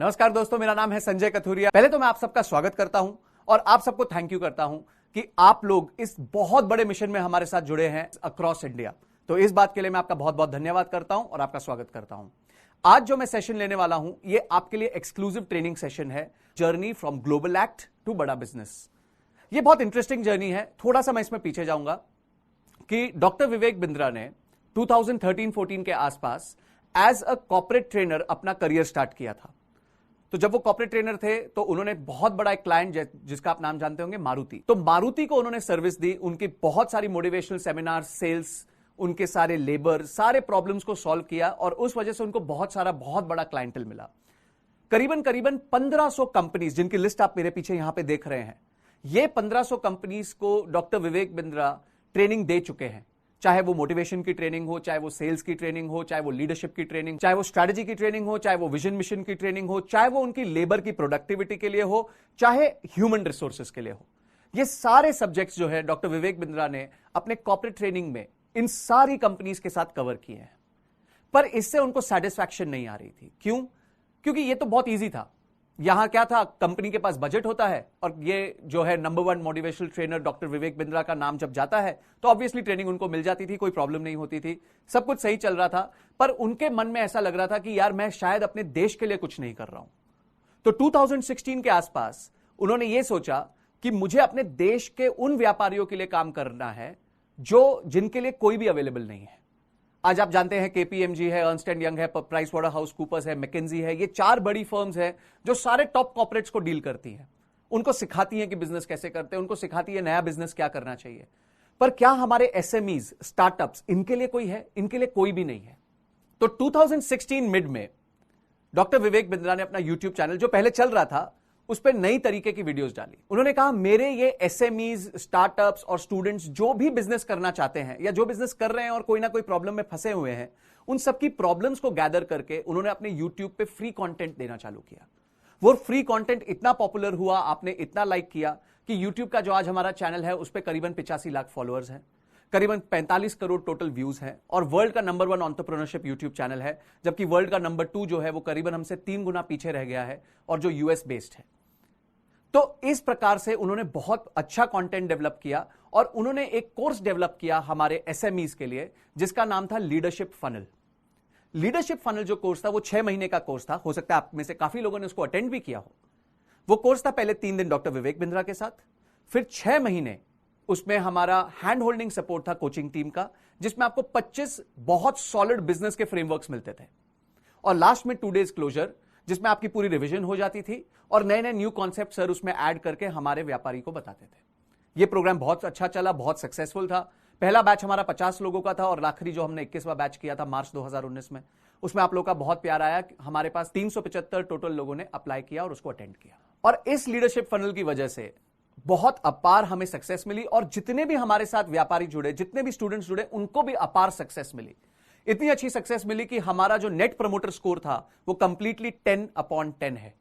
नमस्कार दोस्तों, मेरा नाम है संजय कथुरिया। पहले तो मैं आप सबका स्वागत करता हूं और आप सबको थैंक यू करता हूं कि आप लोग इस बहुत बड़े मिशन में हमारे साथ जुड़े हैं अक्रॉस इंडिया। तो इस बात के लिए मैं आपका बहुत बहुत धन्यवाद करता हूं और आपका स्वागत करता हूं। आज जो मैं सेशन लेने वाला हूं, ये आपके लिए एक्सक्लूसिव ट्रेनिंग सेशन है, journey from global act to बड़ा बिजनेस। ये बहुत इंटरेस्टिंग जर्नी है। थोड़ा सा मैं इसमें पीछे जाऊंगा कि डॉक्टर विवेक बिंद्रा ने 2013-14 के आसपास एज अ कॉर्पोरेट ट्रेनर अपना करियर स्टार्ट किया था। तो जब वो कॉर्पोरेट ट्रेनर थे तो उन्होंने बहुत बड़ा एक क्लाइंट जिसका आप नाम जानते होंगे, मारुति। तो मारुति को उन्होंने सर्विस दी, उनकी बहुत सारी मोटिवेशनल सेमिनार, सेल्स, उनके सारे लेबर, सारे प्रॉब्लम्स को सॉल्व किया और उस वजह से उनको बहुत बड़ा क्लाइंटल मिला। करीबन 1500 कंपनीज, जिनकी लिस्ट आप मेरे पीछे यहां पे देख रहे हैं, ये 1500 कंपनीज को डॉक्टर विवेक बिंद्रा ट्रेनिंग दे चुके हैं। चाहे वो मोटिवेशन की ट्रेनिंग हो, चाहे वो सेल्स की ट्रेनिंग हो, चाहे वो लीडरशिप की ट्रेनिंग, चाहे वो स्ट्रैटेजी की ट्रेनिंग हो, चाहे वो विजन मिशन की ट्रेनिंग हो, चाहे वो उनकी लेबर की प्रोडक्टिविटी के लिए हो, चाहे ह्यूमन रिसोर्सेज के लिए हो। ये सारे सब्जेक्ट्स जो है डॉक्टर विवेक बिंद्रा ने अपने कॉर्पोरेट ट्रेनिंग में इन सारी कंपनीज के साथ कवर किए हैं। पर इससे उनको सेटिस्फैक्शन नहीं आ रही थी। क्यों? क्योंकि ये तो बहुत ईजी था। यहां क्या था, कंपनी के पास बजट होता है और ये जो है number 1 motivational trainer doctor Vivek Bindra का नाम जब जाता है तो ऑब्वियसली ट्रेनिंग उनको मिल जाती थी, कोई प्रॉब्लम नहीं होती थी, सब कुछ सही चल रहा था। पर उनके मन में ऐसा लग रहा था कि यार मैं शायद अपने देश के लिए कुछ नहीं कर रहा हूं। तो 2016 के आसपास उन्होंने ये सोचा कि मुझे अपने देश के उन व्यापारियों के लिए काम करना है जिनके लिए कोई भी अवेलेबल नहीं है। आज आप जानते हैं केपीएमजी है, अर्नस्ट एंड यंग है, प्राइस वाटर हाउस कूपर्स है, मैकेंजी है, ये 4 बड़ी फर्म्स हैं जो सारे टॉप कॉर्पोरेट्स को डील करती हैं। उनको सिखाती हैं कि बिजनेस कैसे करते हैं, उनको सिखाती है नया बिजनेस क्या करना चाहिए। पर क्या हमारे एसएमईज, स्टार्टअप्स, इनके लिए कोई है? इनके लिए कोई भी नहीं है। तो 2016 मिड में डॉक्टर विवेक बिंद्रा ने अपना यूट्यूब चैनल, जो पहले चल रहा था, उस पर नई तरीके की वीडियोस डाली। उन्होंने कहा मेरे ये एसएमईज, स्टार्टअप्स और स्टूडेंट्स जो भी बिजनेस करना चाहते हैं या जो बिजनेस कर रहे हैं और कोई ना कोई प्रॉब्लम में फंसे हुए हैं, उन सबकी प्रॉब्लम्स को गैदर करके उन्होंने अपने यूट्यूब पे फ्री कंटेंट देना चालू किया। वो फ्री कंटेंट इतना पॉपुलर हुआ, आपने इतना लाइक किया कि यूट्यूब का जो आज हमारा चैनल है उस पर करीबन 85 लाख फॉलोअर्स हैं, करीबन 45 करोड़ टोटल व्यूज हैं और वर्ल्ड का नंबर 1 एंटरप्रेन्योरशिप यूट्यूब चैनल है, जबकि वर्ल्ड का नंबर 2 जो है वो करीबन हमसे 3 गुना पीछे रह गया है और जो यूएस बेस्ड है। तो इस प्रकार से उन्होंने बहुत अच्छा कंटेंट डेवलप किया और उन्होंने एक कोर्स डेवलप किया हमारे एसएमईज के लिए, जिसका नाम था लीडरशिप फनल। लीडरशिप फनल जो कोर्स था वो 6 महीने का कोर्स था। हो सकता है आप में से काफी लोगों ने उसको अटेंड भी किया हो। वो कोर्स था पहले 3 दिन डॉक्टर विवेक बिंद्रा के साथ, फिर 6 महीने उसमें हमारा हैंड होल्डिंग सपोर्ट था कोचिंग टीम का, जिसमें आपको 25 बहुत सॉलिड बिजनेस के फ्रेमवर्क्स मिलते थे और लास्ट में 2 डेज क्लोजर, जिसमें आपकी पूरी रिवीजन हो जाती थी और नए नए न्यू कॉन्सेप्ट सर उसमें ऐड करके हमारे व्यापारी को बताते थे। यह प्रोग्राम बहुत अच्छा चला, बहुत सक्सेसफुल था। पहला बैच हमारा 50 लोगों का था और आखिरी जो हमने 21वां बैच किया था मार्च 2019 में, उसमें आप लोगों का बहुत प्यार आया। हमारे पास 375 टोटल लोगों ने अप्लाई किया और उसको अटेंड किया और इस लीडरशिप फनल की वजह से बहुत अपार हमें सक्सेस मिली और जितने भी हमारे साथ व्यापारी जुड़े, जितने भी स्टूडेंट्स जुड़े, उनको भी अपार सक्सेस मिली। इतनी अच्छी सक्सेस मिली कि हमारा जो नेट प्रमोटर स्कोर था वो कंप्लीटली 10/10 है।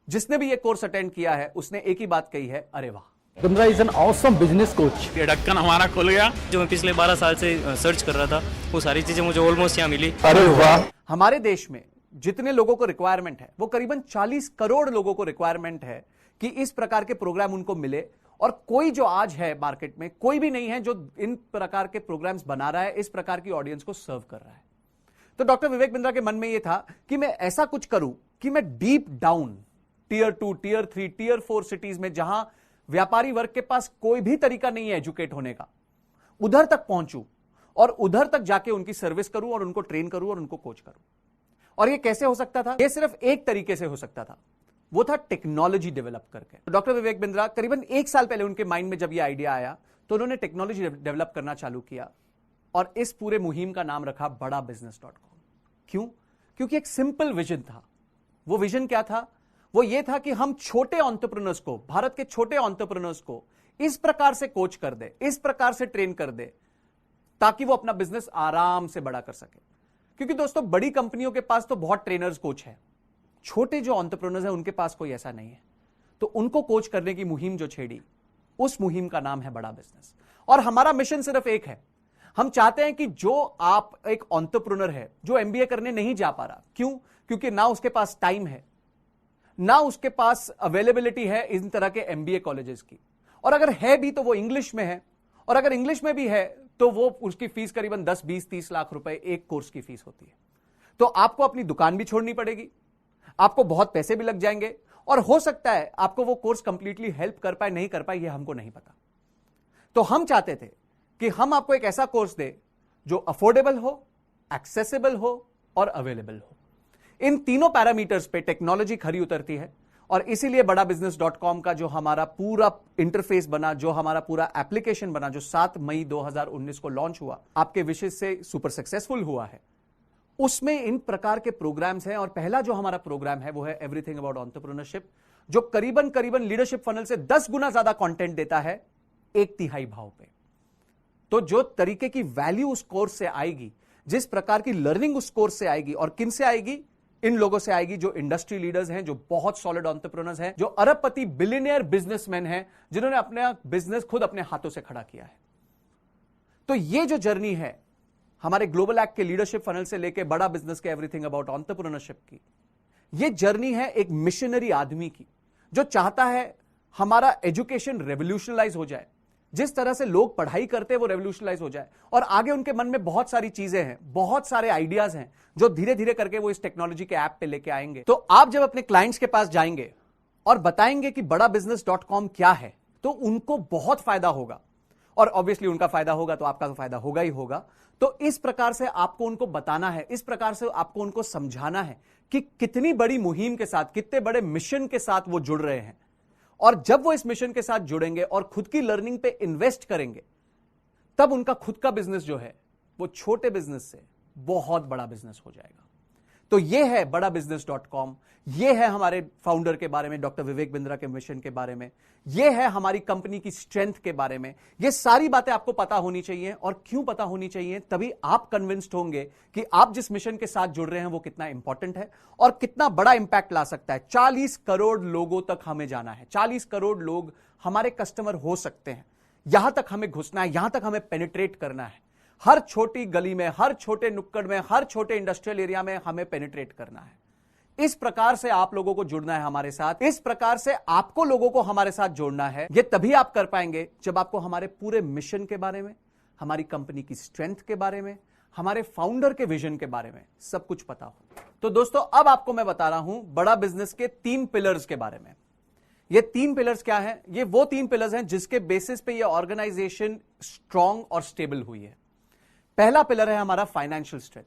जिसने भी ये कोर्स अटेंड किया है उसने एक ही बात कही है, अरे वाह, Bindra is an awesome business coach. ये ढक्कन हमारा खुल गया। जो मैं पिछले 12 साल से सर्च कर रहा था वो सारी चीजें मुझे ऑलमोस्ट यहाँ मिली। अरे वाह। हमारे देश में जितने लोगों को रिक्वायरमेंट है वो करीबन 40 करोड़ लोगों को रिक्वायरमेंट है कि इस प्रकार के प्रोग्राम उनको मिले और कोई जो आज है मार्केट में कोई भी नहीं है जो इन प्रकार के प्रोग्राम्स बना रहा है, इस प्रकार की ऑडियंस को सर्व कर रहा है। तो डॉक्टर विवेक बिंद्रा के मन में यह था कि मैं ऐसा कुछ करूं कि मैं deep down tier 2, tier 3, tier 4 cities में, जहां व्यापारी वर्ग के पास कोई भी तरीका नहीं है एजुकेट होने का, उधर तक पहुंचूं और उधर तक जाके उनकी सर्विस करूं और उनको ट्रेन करूं और उनको कोच करूं। और यह कैसे हो सकता था? यह सिर्फ एक तरीके से हो सकता था, वो था टेक्नोलॉजी डेवलप करके। डॉक्टर विवेक बिंद्रा करीबन 1 साल पहले उनके माइंड में जब यह आइडिया आया तो उन्होंने टेक्नोलॉजी डेवलप करना चालू किया और इस पूरे मुहिम का नाम रखा बड़ा business.com। क्यों? क्योंकि एक सिंपल विजन था। वो विजन क्या था? वो ये था कि हम छोटे एंटरप्रेन्योर्स को, भारत के छोटे एंटरप्रेन्योर्स को इस प्रकार से कोच कर दे, इस प्रकार से ट्रेन कर दे ताकि वो अपना बिजनेस आराम से बड़ा कर सके। क्योंकि दोस्तों बड़ी कंपनियों के पास तो बहुत ट्रेनर्स, कोच है, छोटे जो एंटरप्रेन्योर्स हैं उनके पास कोई ऐसा नहीं है। तो उनको कोच करने की मुहिम जो छेड़ी, उस मुहिम का नाम है बड़ा बिजनेस। और हमारा मिशन सिर्फ एक है, हम चाहते हैं कि जो आप एक एंटरप्रेन्योर है जो एमबीए करने नहीं जा पा रहा, क्यों? क्योंकि ना उसके पास टाइम है, ना उसके पास अवेलेबिलिटी है इन तरह के एमबीए कॉलेजेस की, और अगर है भी तो वो इंग्लिश में है, और अगर इंग्लिश में भी है तो वो उसकी फीस करीबन 10, 20, 30 लाख रुपए एक कोर्स की फीस होती है। तो आपको अपनी दुकान भी छोड़नी पड़ेगी, आपको बहुत पैसे भी लग जाएंगे, और हो सकता है आपको वो कोर्स कंप्लीटली हेल्प कर पाए नहीं कर पाए, ये हमको नहीं पता। तो हम चाहते थे कि हम आपको एक ऐसा कोर्स दे जो अफोर्डेबल हो, एक्सेसिबल हो और अवेलेबल हो। इन तीनों पैरामीटर्स पे टेक्नोलॉजी खरी उतरती है, और इसीलिए badabusiness.com का जो हमारा पूरा इंटरफेस बना, जो हमारा पूरा एप्लीकेशन बना, जो 7 मई 2019 को लॉन्च हुआ, आपके विशेष से सुपर सक्सेसफुल हुआ है, उसमें इन प्रकार के प्रोग्राम्स हैं। और पहला जो हमारा प्रोग्राम है वो है एवरीथिंग अबाउट एंटरप्रेन्योरशिप, जो करीबन लीडरशिप फनल से 10 गुना ज्यादा कंटेंट देता है 1/3 भाव पे। तो जो तरीके की वैल्यू उस कोर्स से आएगी, जिस प्रकार की लर्निंग उस कोर्स से आएगी, और किन से आएगी, इन लोगों से आएगी जो इंडस्ट्री लीडर्स हैं, जो बहुत सॉलिड एंटरप्रेन्योर्स हैं, जो अरबपति बिलियनियर बिजनेसमैन हैं, जिन्होंने अपना बिजनेस खुद अपने हाथों से खड़ा किया है। तो ये जो जर्नी है हमारे ग्लोबल एक्ट के लीडरशिप फनल से लेके बड़ा बिजनेस के एवरीथिंग अबाउट एंटरप्रेन्योरशिप की, ये जर्नी है एक मिशनरी आदमी की, जो चाहता है हमारा एजुकेशन रेवोल्यूशनलाइज हो जाए, जिस तरह से लोग पढ़ाई करते हैं वो रेवोल्यूशनलाइज हो जाए, और आगे उनके मन में बहुत सारी चीजें हैं, बहुत सारे आइडियाज हैं, जो धीरे धीरे करके वो इस टेक्नोलॉजी के ऐप पे लेके आएंगे। तो आप जब अपने क्लाइंट्स के पास जाएंगे और बताएंगे कि badabusiness.com क्या है, तो उनको बहुत फायदा होगा, और ऑब्वियसली उनका फायदा होगा तो आपका तो फायदा होगा ही होगा। तो इस प्रकार से आपको उनको बताना है, इस प्रकार से आपको उनको समझाना है कि कितनी बड़ी मुहिम के साथ, कितने बड़े मिशन के साथ वो जुड़ रहे हैं, और जब वो इस मिशन के साथ जुड़ेंगे और खुद की लर्निंग पे इन्वेस्ट करेंगे, तब उनका खुद का बिजनेस जो है वो छोटे बिजनेस से बहुत बड़ा बिजनेस हो जाएगा। तो ये है badabusiness.com, ये है हमारे फाउंडर के बारे में, डॉक्टर विवेक बिंद्रा के मिशन के बारे में, ये है हमारी कंपनी की स्ट्रेंथ के बारे में। ये सारी बातें आपको पता होनी चाहिए, और क्यों पता होनी चाहिए, तभी आप कन्विंस्ड होंगे कि आप जिस मिशन के साथ जुड़ रहे हैं वो कितना इंपॉर्टेंट है और कितना बड़ा इंपैक्ट ला सकता है। 40 करोड़ लोगों तक हमें जाना है, 40 करोड़ लोग हमारे कस्टमर हो सकते हैं, यहां तक हमें घुसना है, यहां तक हमें पेनिट्रेट करना है। हर छोटी गली में, हर छोटे नुक्कड़ में, हर छोटे इंडस्ट्रियल एरिया में हमें पेनिट्रेट करना है। इस प्रकार से आप लोगों को जुड़ना है हमारे साथ, इस प्रकार से आपको लोगों को हमारे साथ जोड़ना है। ये तभी आप कर पाएंगे जब आपको हमारे पूरे मिशन के बारे में, हमारी कंपनी की स्ट्रेंथ के बारे में, हमारे फाउंडर के विजन के बारे में सब कुछ पता हो। तो दोस्तों, अब आपको मैं बता रहा हूं बड़ा बिजनेस के 3 पिलर्स के बारे में। ये 3 पिलर्स क्या हैं? ये वो 3 पिलर्स हैं जिसके बेसिस पे ये ऑर्गेनाइजेशन स्ट्रांग और स्टेबल हुई है। पहला पिलर है हमारा फाइनेंशियल स्ट्रेंथ।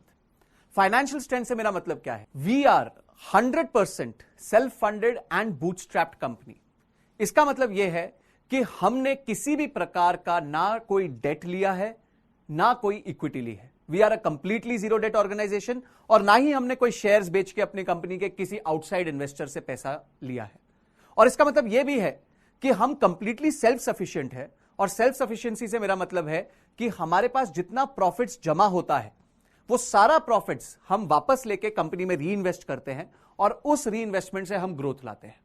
फाइनेंशियल स्ट्रेंथ से मेरा मतलब क्या है? We are 100% self funded and bootstrapped company. इसका मतलब यह है कि हमने किसी भी प्रकार का ना कोई डेट लिया है, ना कोई इक्विटी ली है। We are a completely zero debt organisation, और ना ही हमने कोई शेयर्स बेच के अपनी कंपनी के किसी आउटसाइड इन्वेस्टर से पैसा लिया है। और इसका मतलब यह भी है कि हम कंप्लीटली सेल्फ सफिशिएंट है, और सेल्फ सफिशिएंसी से मेरा मतलब है कि हमारे पास जितना प्रॉफिट्स जमा होता है वो सारा प्रॉफिट्स हम वापस लेके कंपनी में री इन्वेस्ट करते हैं, और उस री इन्वेस्टमेंट से हम ग्रोथ लाते हैं।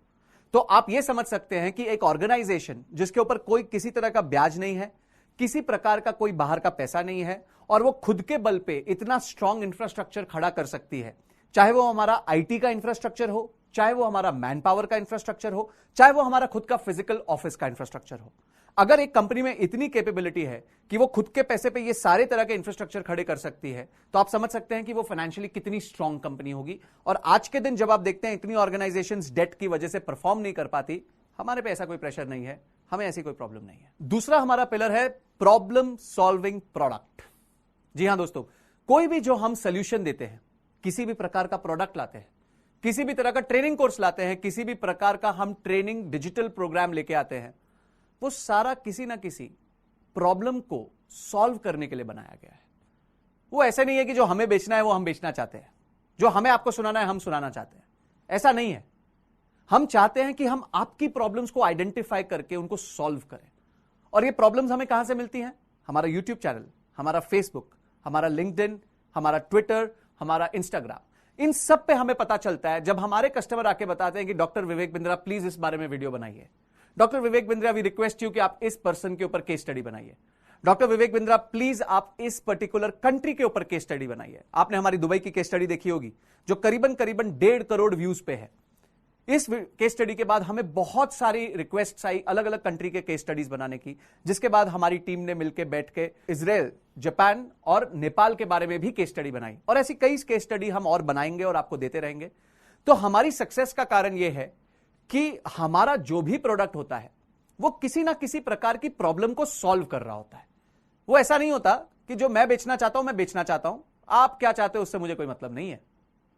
तो आप ये समझ सकते हैं कि एक ऑर्गेनाइजेशन जिसके ऊपर कोई किसी तरह का ब्याज नहीं है, किसी प्रकार का कोई बाहर का पैसा नहीं है, और वो खुद के बल पे इतना स्ट्रांग इंफ्रास्ट्रक्चर खड़ा कर सकती है, चाहे वो हमारा आईटी का इंफ्रास्ट्रक्चर हो, चाहे वो हमारा मैन पावर का इंफ्रास्ट्रक्चर हो, चाहे वो हमारा खुद का फिजिकल ऑफिस का इंफ्रास्ट्रक्चर हो। अगर एक कंपनी में इतनी कैपेबिलिटी है कि वो खुद के पैसे पे ये सारे तरह के इंफ्रास्ट्रक्चर खड़े कर सकती है, तो आप समझ सकते हैं कि वो फाइनेंशियली कितनी स्ट्रांग कंपनी होगी। और आज के दिन जब आप देखते हैं इतनी ऑर्गेनाइजेशंस डेट की वजह से परफॉर्म नहीं कर पाती, हमारे पे ऐसा कोई प्रेशर नहीं है, हमें ऐसी कोई प्रॉब्लम नहीं है। दूसरा हमारा पिलर है प्रॉब्लम सॉल्विंग प्रोडक्ट। जी हां दोस्तों, कोई भी जो हम सोल्यूशन देते हैं, किसी भी प्रकार का प्रोडक्ट लाते हैं, किसी भी तरह का ट्रेनिंग कोर्स लाते हैं, किसी भी प्रकार का हम ट्रेनिंग डिजिटल प्रोग्राम लेके आते हैं, वो सारा किसी ना किसी प्रॉब्लम को सॉल्व करने के लिए बनाया गया है। वो ऐसा नहीं है कि जो हमें बेचना है वो हम बेचना चाहते हैं, जो हमें आपको सुनाना है हम सुनाना चाहते हैं। ऐसा नहीं है। हम चाहते हैं कि हम आपकी प्रॉब्लम्स को आइडेंटिफाई करके उनको सॉल्व करें। और ये प्रॉब्लम्स हमें कहां से मिलती हैं? हमारा यूट्यूब चैनल, हमारा फेसबुक, हमारा लिंक्डइन, हमारा ट्विटर, हमारा इंस्टाग्राम, इन सब पे हमें पता चलता है जब हमारे कस्टमर आके बताते हैं कि डॉक्टर विवेक बिंद्रा प्लीज इस बारे में वीडियो बनाइए। Doctor Vivek Bindra we request you कि आप इस पर्सन के ऊपर केस स्टडी बनाइए। डॉक्टर विवेक बिंद्रा प्लीज आप इस पर्टिकुलर कंट्री के ऊपर केस स्टडी बनाइए। आपने हमारी दुबई की केस स्टडी देखी होगी जो करीबन 1.5 करोड़ व्यूज पे है। इस केस स्टडी के बाद हमें बहुत सारी रिक्वेस्ट आई अलग अलग कंट्री के केस स्टडीज बनाने की, जिसके बाद हमारी टीम ने मिलकर बैठ के इजराइल, जापान और नेपाल के बारे में भी केस स्टडी बनाई, और ऐसी कई केस स्टडी हम और बनाएंगे और आपको देते रहेंगे। तो हमारी सक्सेस का कारण यह है कि हमारा जो भी प्रोडक्ट होता है वो किसी ना किसी प्रकार की प्रॉब्लम को सॉल्व कर रहा होता है। वो ऐसा नहीं होता कि जो मैं बेचना चाहता हूं मैं बेचना चाहता हूं, आप क्या चाहते हो उससे मुझे कोई मतलब नहीं है,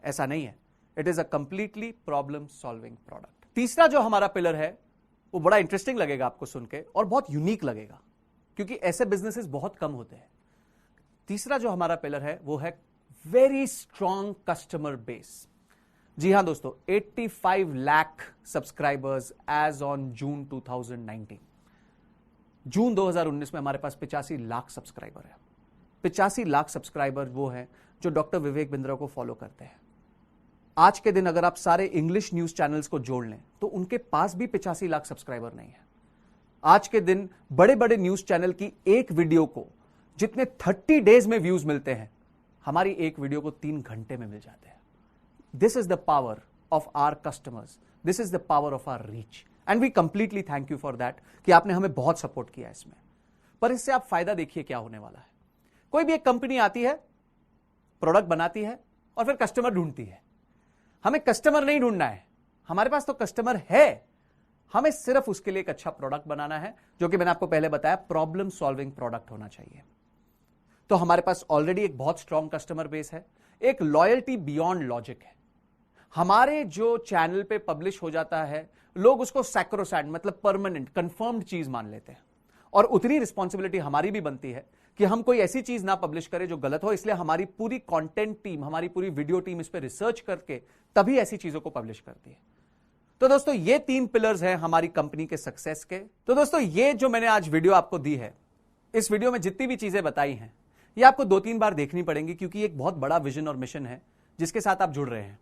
ऐसा नहीं है। It is a completely problem solving product. तीसरा जो हमारा पिलर है वो बड़ा इंटरेस्टिंग लगेगा आपको सुन के और बहुत यूनिक लगेगा, क्योंकि ऐसे बिजनेसेस बहुत कम होते हैं। तीसरा जो हमारा पिलर है वो है वेरी स्ट्रॉन्ग कस्टमर बेस। जी हां दोस्तों, 85 lakh subscribers as on June 2019। जून 2019 में हमारे पास 85 लाख सब्सक्राइबर है। 85 लाख सब्सक्राइबर वो हैं जो डॉक्टर विवेक बिंद्रा को फॉलो करते हैं। आज के दिन अगर आप सारे इंग्लिश न्यूज चैनल्स को जोड़ लें तो उनके पास भी 85 लाख सब्सक्राइबर नहीं है। आज के दिन बड़े बड़े न्यूज चैनल की एक वीडियो को जितने 30 डेज में व्यूज मिलते हैं, हमारी एक वीडियो को 3 घंटे में मिल जाते हैं। This is the power of our customers, this is the power of our reach, and we completely thank you for that कि आपने हमें बहुत सपोर्ट किया इसमें। पर इससे आप फायदा देखिए क्या होने वाला है। कोई भी एक कंपनी आती है, प्रोडक्ट बनाती है और फिर कस्टमर ढूंढती है। हमें कस्टमर नहीं ढूंढना है, हमारे पास तो कस्टमर है, हमें सिर्फ उसके लिए एक अच्छा प्रोडक्ट बनाना है, जो कि मैंने आपको पहले बताया प्रॉब्लम सॉल्विंग प्रोडक्ट होना चाहिए। तो हमारे पास ऑलरेडी एक बहुत स्ट्रॉन्ग कस्टमर बेस है, एक लॉयल्टी बियॉन्ड लॉजिक है। हमारे जो चैनल पे पब्लिश हो जाता है, लोग उसको सैक्रोसैंट मतलब परमानेंट कंफर्म्ड चीज मान लेते हैं, और उतनी रिस्पॉन्सिबिलिटी हमारी भी बनती है कि हम कोई ऐसी चीज ना पब्लिश करें जो गलत हो। इसलिए हमारी पूरी कंटेंट टीम, हमारी पूरी वीडियो टीम इस पे रिसर्च करके तभी ऐसी चीजों को पब्लिश करती है। तो दोस्तों ये 3 पिलर्स हैं हमारी कंपनी के सक्सेस के। तो दोस्तों ये जो मैंने आज वीडियो आपको दी है, इस वीडियो में जितनी भी चीजें बताई हैं ये आपको 2-3 बार देखनी पड़ेंगी, क्योंकि एक बहुत बड़ा विजन और मिशन है जिसके साथ आप जुड़ रहे हैं।